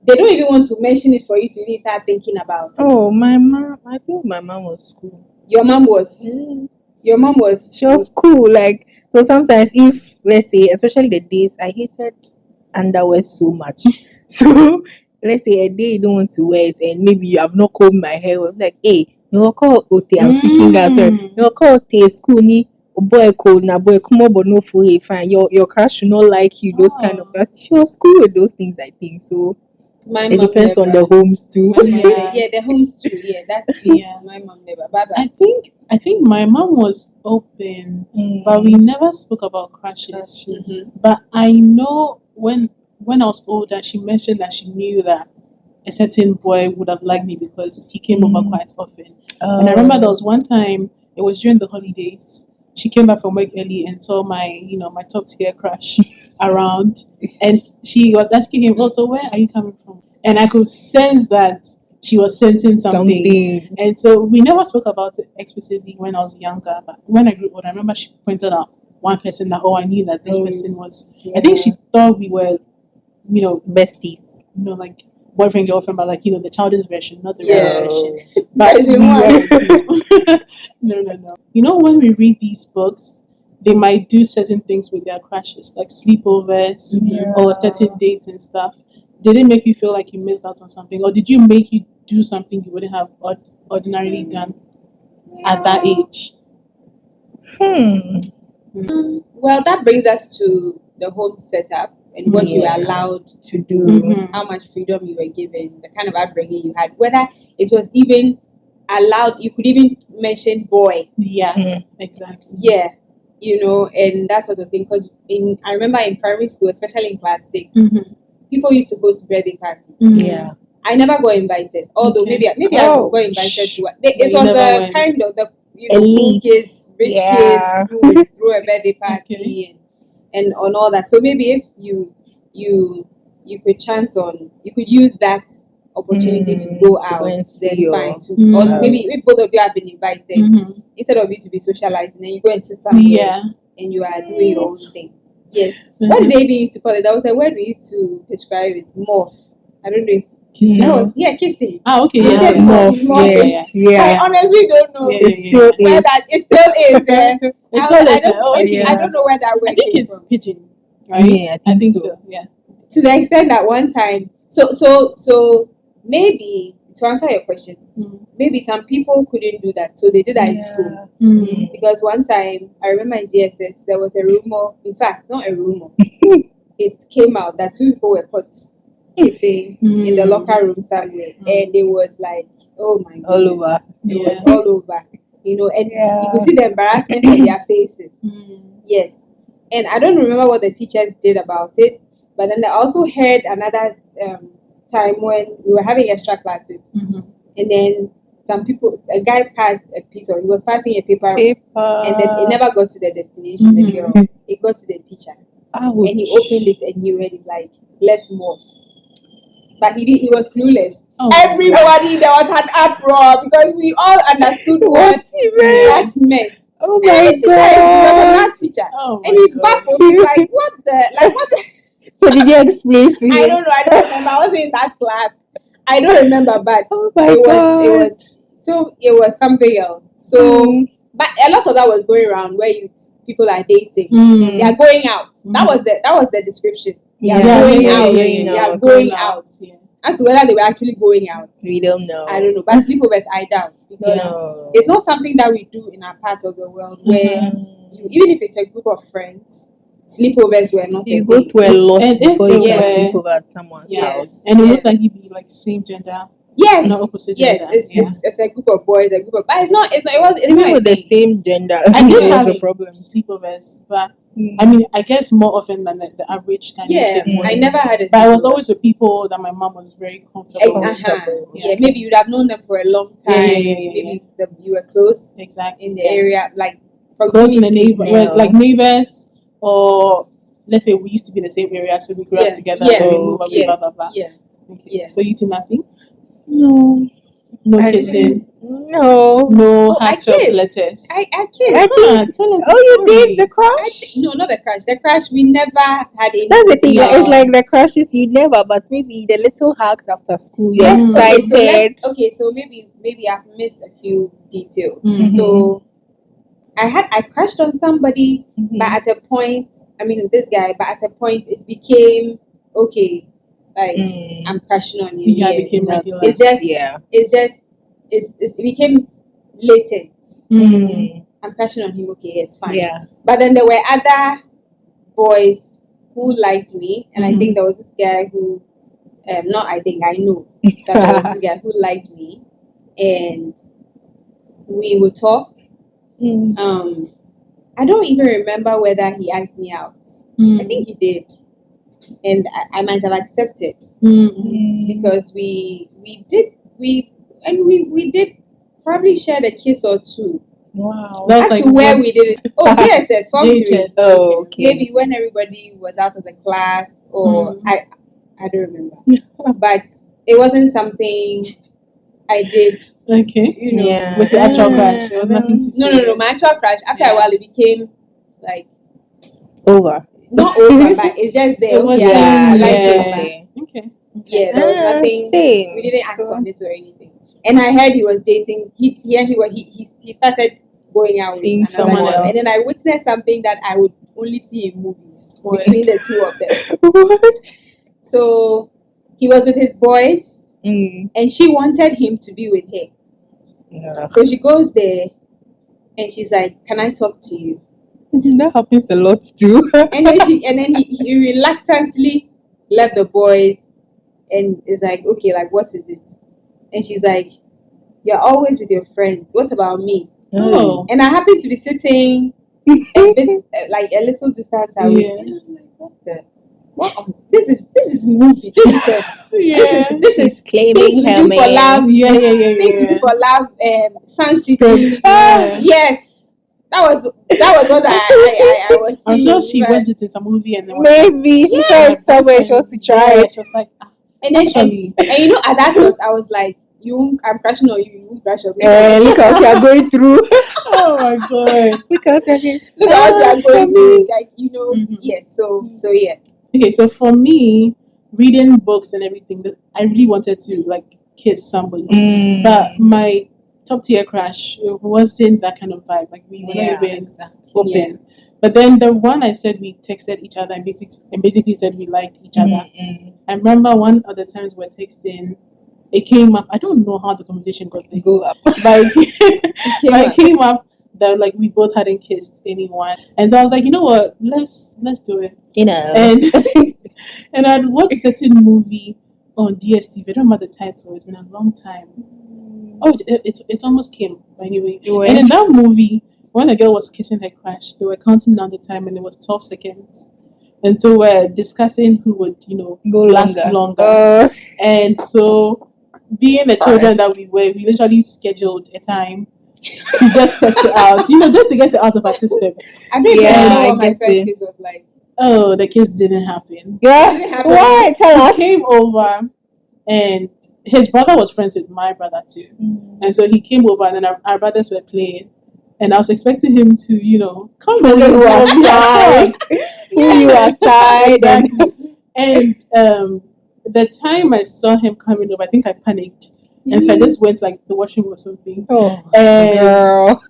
they don't even want to mention it for you to really start thinking about it. Oh, my mom. I think my mom was cool. Your mom was. Your mom was. She was cool. Like, so sometimes if, let's say, especially the days I hated underwear so much. So let's say a day you don't want to wear it and maybe you have not combed my hair. I'm like, hey, you will call Ote, I'm speaking girl, sorry. You will call Ote school ni boy cold na boy come up but no for fine. Your crush should not like you, those kind of things. She was cool with those things, I think. So My it mom depends on the never. homes too. My mom Yeah. never. Yeah, the homes too. Yeah, that's true. Yeah. My mom never. Bye I bye. think my mom was open, but we never spoke about crushes. But I know when I was older, she mentioned that she knew that a certain boy would have liked me because he came over quite often. And I remember there was one time, it was during the holidays. She came back from work early and saw my top tier crush around, and she was asking him, "Oh, so where are you coming from?" And I could sense that she was sensing something. And so we never spoke about it explicitly when I was younger. But when I grew older, I remember she pointed out one person that I knew that this person was. I think she thought we were, besties. like boyfriend girlfriend, but like the childish version, not the Yeah. real version. But Version we one. weren't. No. When we read these books, they might do certain things with their crushes, like sleepovers or certain dates and stuff. Did it make you feel like you missed out on something, or did you make you do something you wouldn't have ordinarily done at that age? Well, that brings us to the home setup and what you were allowed to do, how much freedom you were given, the kind of upbringing you had, whether it was even allowed. You could even mention boy. Yeah, exactly. Yeah, and that sort of thing. Because I remember in primary school, especially in class 6, people used to host birthday parties. Yeah. I never got invited, although Okay. maybe I got invited to. It But you was never the went. kind of the cool Elite. kids, rich Yeah. kids who would throw a birthday party and on all that. So maybe if you could chance on, you could use that opportunity to go to out, go and then see fine. your- Or maybe if both of you have been invited, instead of you to be socializing, then you go and sit somewhere and you are doing your own thing. Yes. What did they even used to call it? That was a word we used to describe it. Morph. I don't know if Kissing. that was kissing. Ah, okay, You yeah. said morph, morph. yeah. I honestly don't know Yeah, It still where is. that it still is. It's not I like don't. okay. I don't know where that word I think came it's from. pigeon, right? Yeah, I think so. Yeah. To the extent that one time, so maybe to answer your question, maybe some people couldn't do that, so they did that in school. Because one time I remember in GSS there was a rumor. In fact, not a rumor. It came out that two people were caught kissing in the locker room somewhere, and it was like, oh my goodness, All over. it was all over, and you could Yeah. see the embarrassment on their faces. Yes, and I don't remember what the teachers did about it, but then I also heard another time when we were having extra classes, and then a guy passed a piece, or he was passing a paper, and then it never got to the destination, the girl. It got to the teacher. And he opened it and he read it like, let's move. But he was clueless. Oh, Everybody, there was an uproar because we all understood what that meant. Oh And my this teacher was a god. math teacher. Oh And my he's God. baffled. He's like, what the? So did you explain to him? I don't know. I don't remember. I wasn't in that class. I don't remember, but Oh my it god. was something else. So, but a lot of that was going around where people are dating. They are going out. That was the description. They are going out. They are going out. As to whether they were actually going out, We don't know. I don't know. But sleepovers, I doubt, because it's not something that we do in our part of the world where even if it's a group of friends, sleepovers were not. You go through a lot And if before you it can were- sleep over at someone's house. And it looks like you'd be like same gender Yes, No, opposite yes, gender, it's, yeah. it's a group of boys, a group of, but it's Even not a with the thing. same gender, I did it was have a problem. sleepovers, but I mean, I guess more often than the average kind of Yeah, kid would. I never had a But I was sleepover. always with people that my mom was very comfortable with. Yeah, maybe you'd have known them for a long Yeah, time. yeah, yeah, yeah, Maybe you were close Exactly. in the yeah. area, like Close in the proximity. neighbor, well, like neighbors, or let's say we used to be in the same area, so we grew Yeah, up together, yeah, then we move away, yeah, blah blah blah. yeah, Okay. yeah. So you two nothing? No. No I kissing, No. no Oh, I heartfelt kissed. letters. I I kissed. think. Tell us Oh, the you did the story. crush? No, not the crush. The crush, we never had any. That's the thing. It's Yeah. like the crushes you never, but maybe the little hugs after school. You're Let's excited. so maybe I've missed a few details. Mhm. So I crushed on somebody, but Mhm. at a point, I mean this guy, but at a point it became okay. Like I'm crushing on him. Yeah, Yeah, became That's regular. it's just yeah. it became latent. Mm. I'm crushing on him. Okay, it's fine. Yeah. But then there were other boys who liked me, and I think there was this guy who, not I think I know that there was this guy who liked me, and we would talk. I don't even remember whether he asked me out. I think he did, and I might have accepted because we did probably shared a kiss or two. Wow. That's As like to where we what's- did it. Oh, JSS, Form 3. JHS. Oh, okay. Maybe when everybody was out of the class, or I don't remember. But it wasn't something I did, Okay. you know. Yeah. With the actual crush, there was nothing to say. No. My actual crush. After a while, it became like Over. not over, but it's just there. It was Okay, I like yeah. this. Okay. Okay. Yeah, there was nothing. Same. We didn't act So- on it or anything. And I heard he was dating. He started going out with Seeing another someone girl. else. And then I witnessed something that I would only see in movies What? between the two of them. What? So he was with his boys, Mm. and she wanted him to be with her. Yeah. So she goes there, and she's like, "Can I talk to you?" That happens a lot too. And then he reluctantly left the boys, and is like, "Okay, like what is it?" And she's like, "You're always with your friends. What about me?" Oh. And I happened to be sitting a bit like a little distance away. Yeah. And I'm like, "What the? What? This is movie. This is Yeah. this She's is claiming things we her do for man. love. Yeah. Things we do for love. Sun City. Yeah. Yes, that was what I was I'm seeing. sure she but- watched it in some movie and then was Maybe she saw it somewhere. She wants to try yeah, it. she was like, And then Actually. and you know, at that thought I was like, I'm crashing on you. You won't crash on me. Look at what you're going through. oh my god. Look at what you're going Look at what you are going through. Like Mhm. yes. So yeah. Okay, so for me, reading books and everything, that I really wanted to like kiss somebody, but my top tier crush wasn't that kind of vibe. Like we were not even open. Yeah. But then the one I said we texted each other and basically said we liked each other. I remember one of the times we were texting, it came up. I don't know how the conversation got there, Go up. but it came up that like we both hadn't kissed anyone, and so I was like, you know what, let's do it. You know. And and I'd watched a certain movie on DSTV. I don't remember the title. It's been a long time. Oh, it almost came. But anyway, and in that movie, when a girl was kissing her crush, they were counting down the time, and it was 12 seconds. And so we're discussing who would, Go last longer. And so, being the children that we were, we literally scheduled a time to just test it out, just to get it out of our system. I don't Yeah, remember I what my get first it. kiss was like. Oh, the kiss didn't happen. Yeah. Didn't happen. Why? Tell He us. came over, and his brother was friends with my brother too. And so he came over, and then our brothers were playing. And I was expecting him to, come Pull and you let's aside. Pull you aside. Exactly. And the time I saw him coming over, I think I panicked. And so I just went like the washroom or something. Oh, And girl.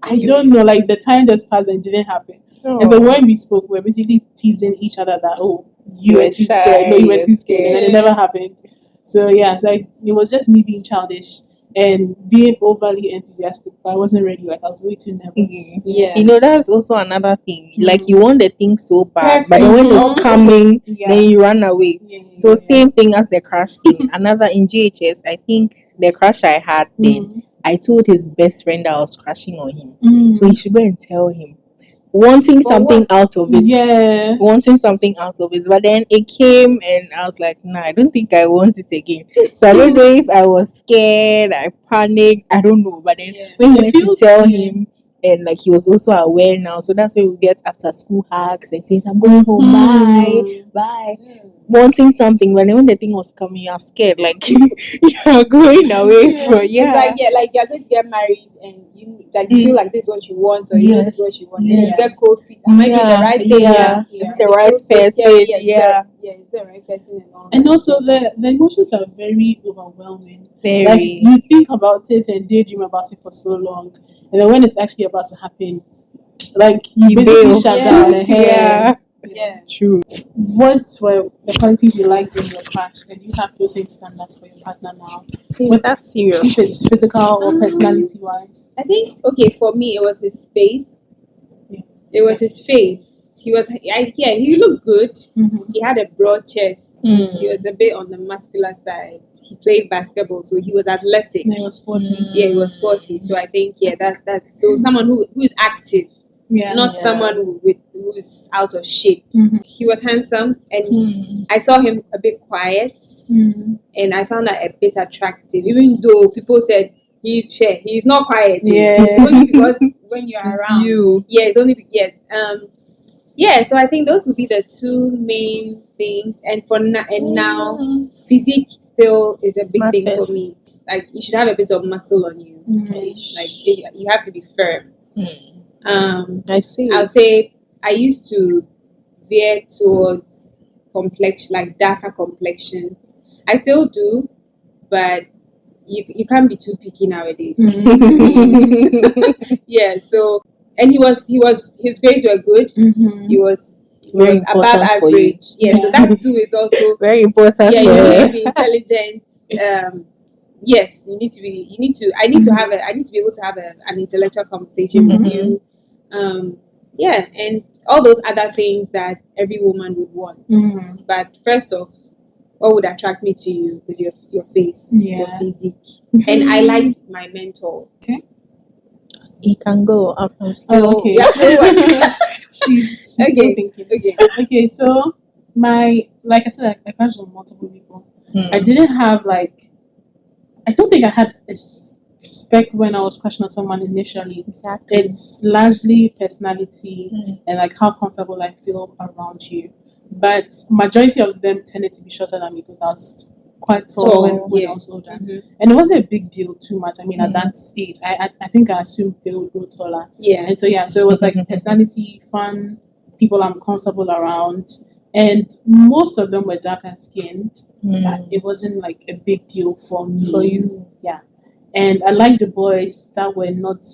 I don't know, like the time just passed and it didn't happen. And so when we spoke, we were basically teasing each other that, oh, you were too scared. No, you were too scared. And then it never happened. So yeah, so it was just me being childish and being overly enthusiastic, but I wasn't ready. Like I was way too nervous. Yeah. You know, that's also another thing. Like Mm. you want the thing so bad, but Perfect. then when Mhm. it's coming, Yeah. then you run away. Yeah, So yeah. same thing as the crush thing. Another in GHS, I think the crush I had then, Mm. I told his best friend that I was crushing on him. Mm. So he should go and tell him. Wanting something out of it. Yeah. Wanting something out of it. But then it came and I was like, nah, I don't think I want it again. So I don't know if I was scared, I panicked, I don't know. But then when he I went to feel- tell yeah. him, and like he was also aware now, so that's where we get after school hugs and things. I'm going home, Mm. bye. Wanting something, but then when the thing was coming, you're scared, like you're going away Yeah. from It's like like you're going to get married and you feel like this is what you want or you know this is what you want. And you yes. get cold feet. Am I doing the right thing? Yeah, Yeah. it's the It's right so person. scary. Yeah, It's the right person and all. And that. also the emotions are very overwhelming. very. Like you think about it and daydream about it for so long, and then when it's actually about to happen, like you basically bail. shut Yeah. down. Yeah, Yeah. true. What were the qualities you liked in your crush? And you have those same standards for your partner now? What- That's If serious. it's physical or personality wise. I think for me it was his face. Yeah. It was his face. He looked good. Mm-hmm. He had a broad chest. Mm. He was a bit on the muscular side. He played basketball, so he was athletic. And it was 40. Yeah, he was 40. So I think that's so someone who is active, Yeah. not someone who's out of shape. Mm-hmm. He was handsome, and I saw him a bit quiet, Mm-hmm. and I found that a bit attractive. Even though people said he's not quiet. Yeah. It's only because when you're It's around. you. Yeah, it's only yes. Yeah, so I think those would be the two main things. And now, physique still is a big thing for Matters. me. Like you should have a bit of muscle on you. Mm. Like you have to be firm. I see. I would say I used to veer towards complexion, like darker complexions. I still do, but you can't be too picky nowadays. Yeah. So and his grades were good. Mm-hmm. He was Very above important for you. average. Yeah. So that too is also Very important. yeah. for You need her. to be intelligent. Yes, you need to be. You need to. I need to have I need to be able to have an intellectual conversation with you. Yeah, and all those other things that every woman would want. Mhm. But first off, what would attract me to you is your face, your Yeah. physique, and I like my mentor. He can go. I'm still. Oh, okay. Yeah, so what? She's still Okay. thinking. Okay. Okay, so like I said, I crushed on multiple people. I didn't have I don't think I had a spec when I was crushing on someone initially. Exactly. It's largely personality and like how comfortable I feel around you. But majority of them tended to be shorter than me because I was quite tall when I was older. And it wasn't a big deal too much. I mean, at that age, I think I assumed they would grow taller. Yeah. And so it was like personality, fun, people I'm comfortable around. And most of them were darker skinned. It wasn't like a big deal for me. For you. Yeah. And I like the boys that were not,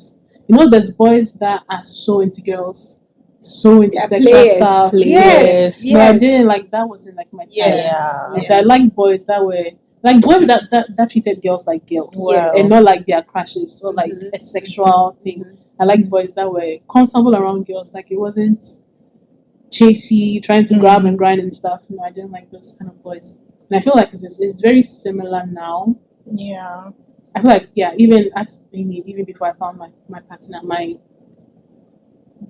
there's boys that are so into girls, so into Yeah, sexual players. stuff. Yes. No, I didn't like that. Wasn't like my type. Yeah. And so I like boys that were like boys that treated girls like girls, Wow. and not like their crushes or like a sexual thing. I like boys that were comfortable around girls. Like it wasn't chasey, trying to grab and grind and stuff. No, I didn't like those kind of boys. And I feel like it's very similar now. Yeah. I feel like even before I found my partner, my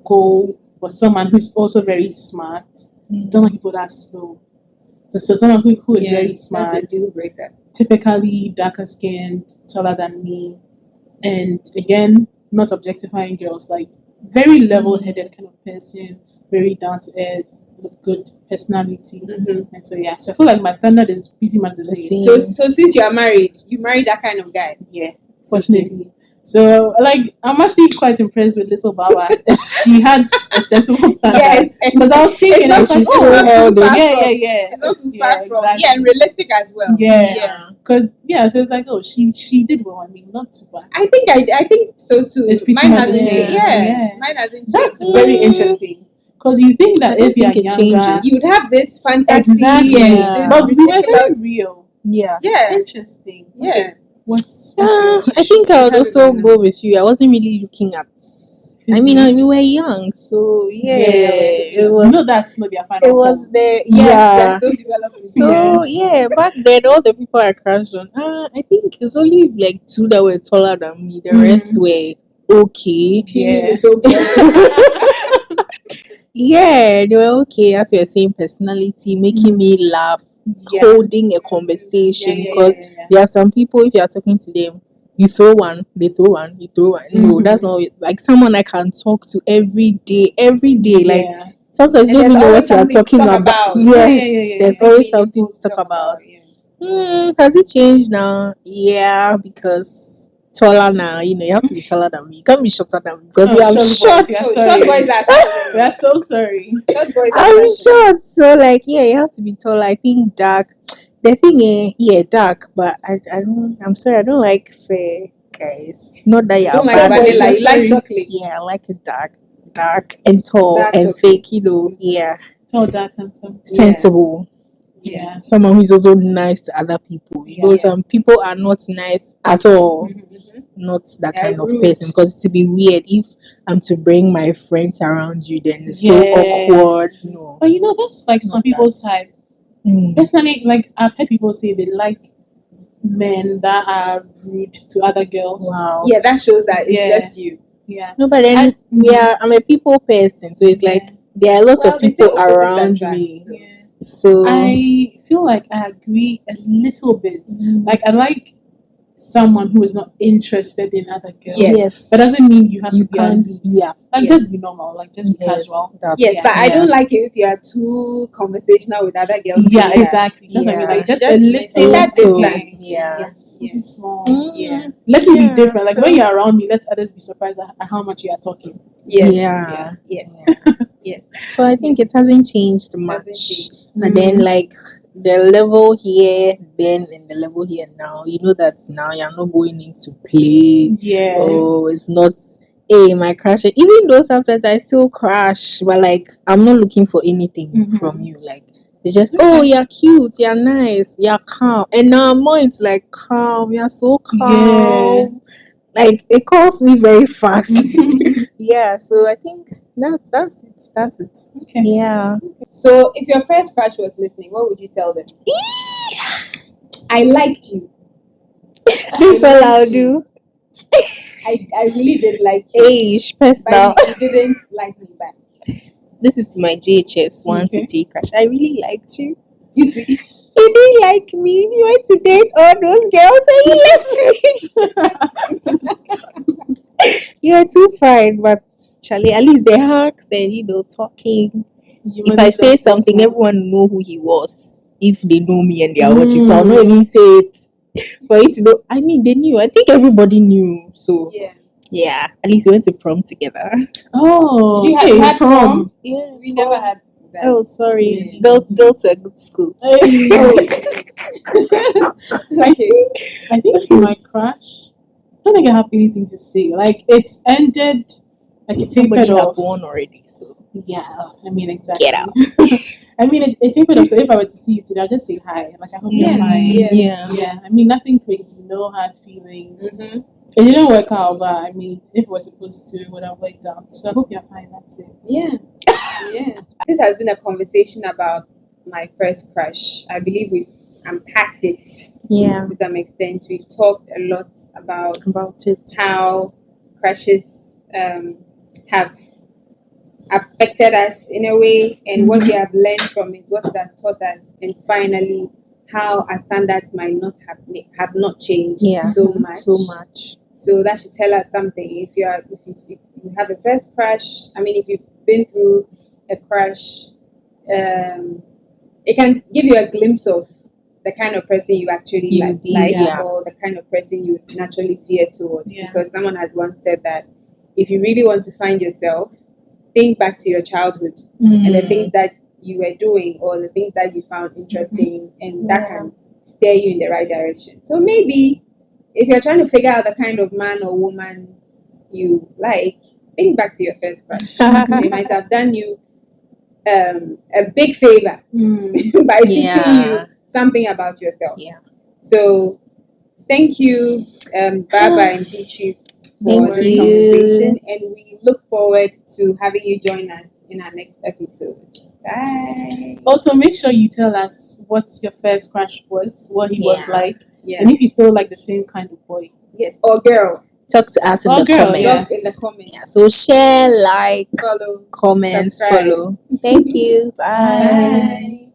goal was someone who's also very smart. Don't like people that are slow. So someone who is very smart, That's a deal breaker. typically darker skinned, taller than me, and again, not objectifying girls, like very level headed kind of person, very down to earth, good personality. And so I feel like my standard is pretty much the same. So since you are married, you married that kind of guy. Yeah, fortunately. So I'm actually quite impressed with little Baba. She had a sensible standard. Yes, because I was thinking, I was like, it's not too far from. yeah. It's not too far from. Exactly. Yeah, and realistic as well. Yeah, because so it's like, oh, she did well. I mean, not too bad. I think so too. It's pretty Mine much the hasn't same. changed. Yeah, mine hasn't changed. That's very interesting. Because you think that if you're younger, you would have this fantasy exactly, and but this we were very ridiculous. real. Yeah. Yeah, Interesting. yeah. What's I yours? think I would Have it also right now. go with you. I wasn't really looking at. I mean, Physique? we were young, so yeah, it You was. know that's not their It final was form. the Yes, they're yeah. still developing. So yeah, back then all the people I crashed on, I think it's only like two that were taller than me. The rest were okay. Female Yeah. is okay. Yeah, they were okay. As you were saying, personality, making me laugh, Yeah. holding a Yeah, conversation. yeah, yeah, Because yeah, yeah. there are some people, if you are talking to them, you throw one, they throw one, you throw one. No, that's not like someone I can talk to every day, every day. Like Yeah. sometimes you And don't there's even know always what you are something to talking talk about. about. Yeah, yeah, Yes, yeah, yeah, there's yeah. Something always something meaningful to to talk talk about. about. Yeah. Has it changed now? Yeah, because taller now, you have to be taller than me. You can't be shorter than me because Oh, we are short short. boys, we are Oh, short sorry. boys are suffering. We are so sorry. Short boys are I'm suffering. short, so like yeah, you have to be tall. I think dark. The thing is, yeah, dark, but I don't. I'm sorry, I don't like fair guys. Not that You you're don't like bad, Short but boys, we vanilla. are You like sorry. chocolate. yeah, I like it dark and tall Dark and chocolate. fake. Yeah, Tall, dark, handsome. Yeah. sensible. Yeah. Someone who's also nice to other people. Yeah. Some people are not nice at all. Mm-hmm. Not that Yeah, kind of rude. person because to be weird if I'm to bring my friends around you, then it's so Yeah. awkward. No, But that's like some not people's that. type. Mm. Personally, like I've heard people say they like men that are rude to other girls. Wow. Yeah, that shows that it's Yeah. just you. Yeah. No, but then I'm a people person, so it's like there are a lot Well, of they say people opposites around attract. me. So. Yeah. So I feel like I agree a little bit. Like I like someone who is not interested in other girls. Yes. That doesn't mean you have you to be can't. aloof. Yeah. Like Yes. just be normal. Like just be casual. Yes, Yeah. but I don't like it if you are too conversational with other girls. Yeah, doing that. exactly. That's what I mean. Yeah. Like just a Just little maintain that distance. Yeah. Yeah. Something small. Yeah. Let me be Yeah, different. Like so- when you're around me, let others be surprised at how much you are talking. Yes. Yeah. Yes. Yes. So I think it hasn't changed much. Hasn't changed. And then like the level here, then and the level here now, that now you're not going into play. Yeah. Oh, it's not. Hey, my crush. Even though sometimes I still crash, but like I'm not looking for anything from you. Like it's just, oh, you're cute, you're nice, you're calm. And now I'm more into like calm. You're so calm. Like it calls me very fast. Yeah. So I think that's it. That's it. Okay. Yeah. So, if your first crush was listening, what would you tell them? I liked you. This all I'll do. I really did like you. Hey, personal. But you didn't like me back. This is my JHS 1 to 3 crush. I really liked you. You too. You didn't like me. You went to date all those girls and you left me. You're too fine, but Charlie, at least they hugs and talking. If I say something, everyone know who he was. If they know me and they are watching, so I'll not even say it. For you to know, I mean, they knew. I think everybody knew. So yeah, at least we went to prom together. Oh, Did you have prom? Yeah, We never had that. Oh, sorry. Yeah. Go to a good school. Hey. Okay. I think to my crush, I don't think I have anything to say. Like it's ended. Like it Somebody tapered has off. won already, so Yeah, I mean exactly. get out. I mean it tapered off. So if I were to see you today, I'll just say hi. Like I hope you're fine. Yeah. I mean nothing crazy. No hard feelings. Mm-hmm. It didn't work out, but I mean if it was supposed to, it would have worked out. So I hope you're fine. That's it. Yeah. This has been a conversation about my first crush. I believe we've unpacked it to some extent. We've talked a lot about it. how crushes have affected us in a way and what we have learned from it, what it has taught us, and finally how our standards might not have not changed so much. So that should tell us something. If you have a first crush, I mean, if you've been through a crush, it can give you a glimpse of the kind of person you actually like or the kind of person you naturally veer towards. Yeah. Because someone has once said that if you really want to find yourself, think back to your childhood and the things that you were doing or the things that you found interesting, and that can steer you in the right direction. So maybe if you're trying to figure out the kind of man or woman you like, think back to your first crush. They might have done you a big favor by teaching you something about yourself. Yeah. So Thank you, Baba and Beatrice, for Thank this you. conversation, and we look forward to having you join us in our next episode. Bye. Also, make sure you tell us what your first crush was, what he was Yeah. like, Yeah. and if you still like the same kind of boy. Yes. Or girl. Talk to us in Or the girl, comments. Drop yes. in the comments. Yeah. So share, like, Follow. comments, Subscribe. follow. Thank you. Bye. Bye. Bye.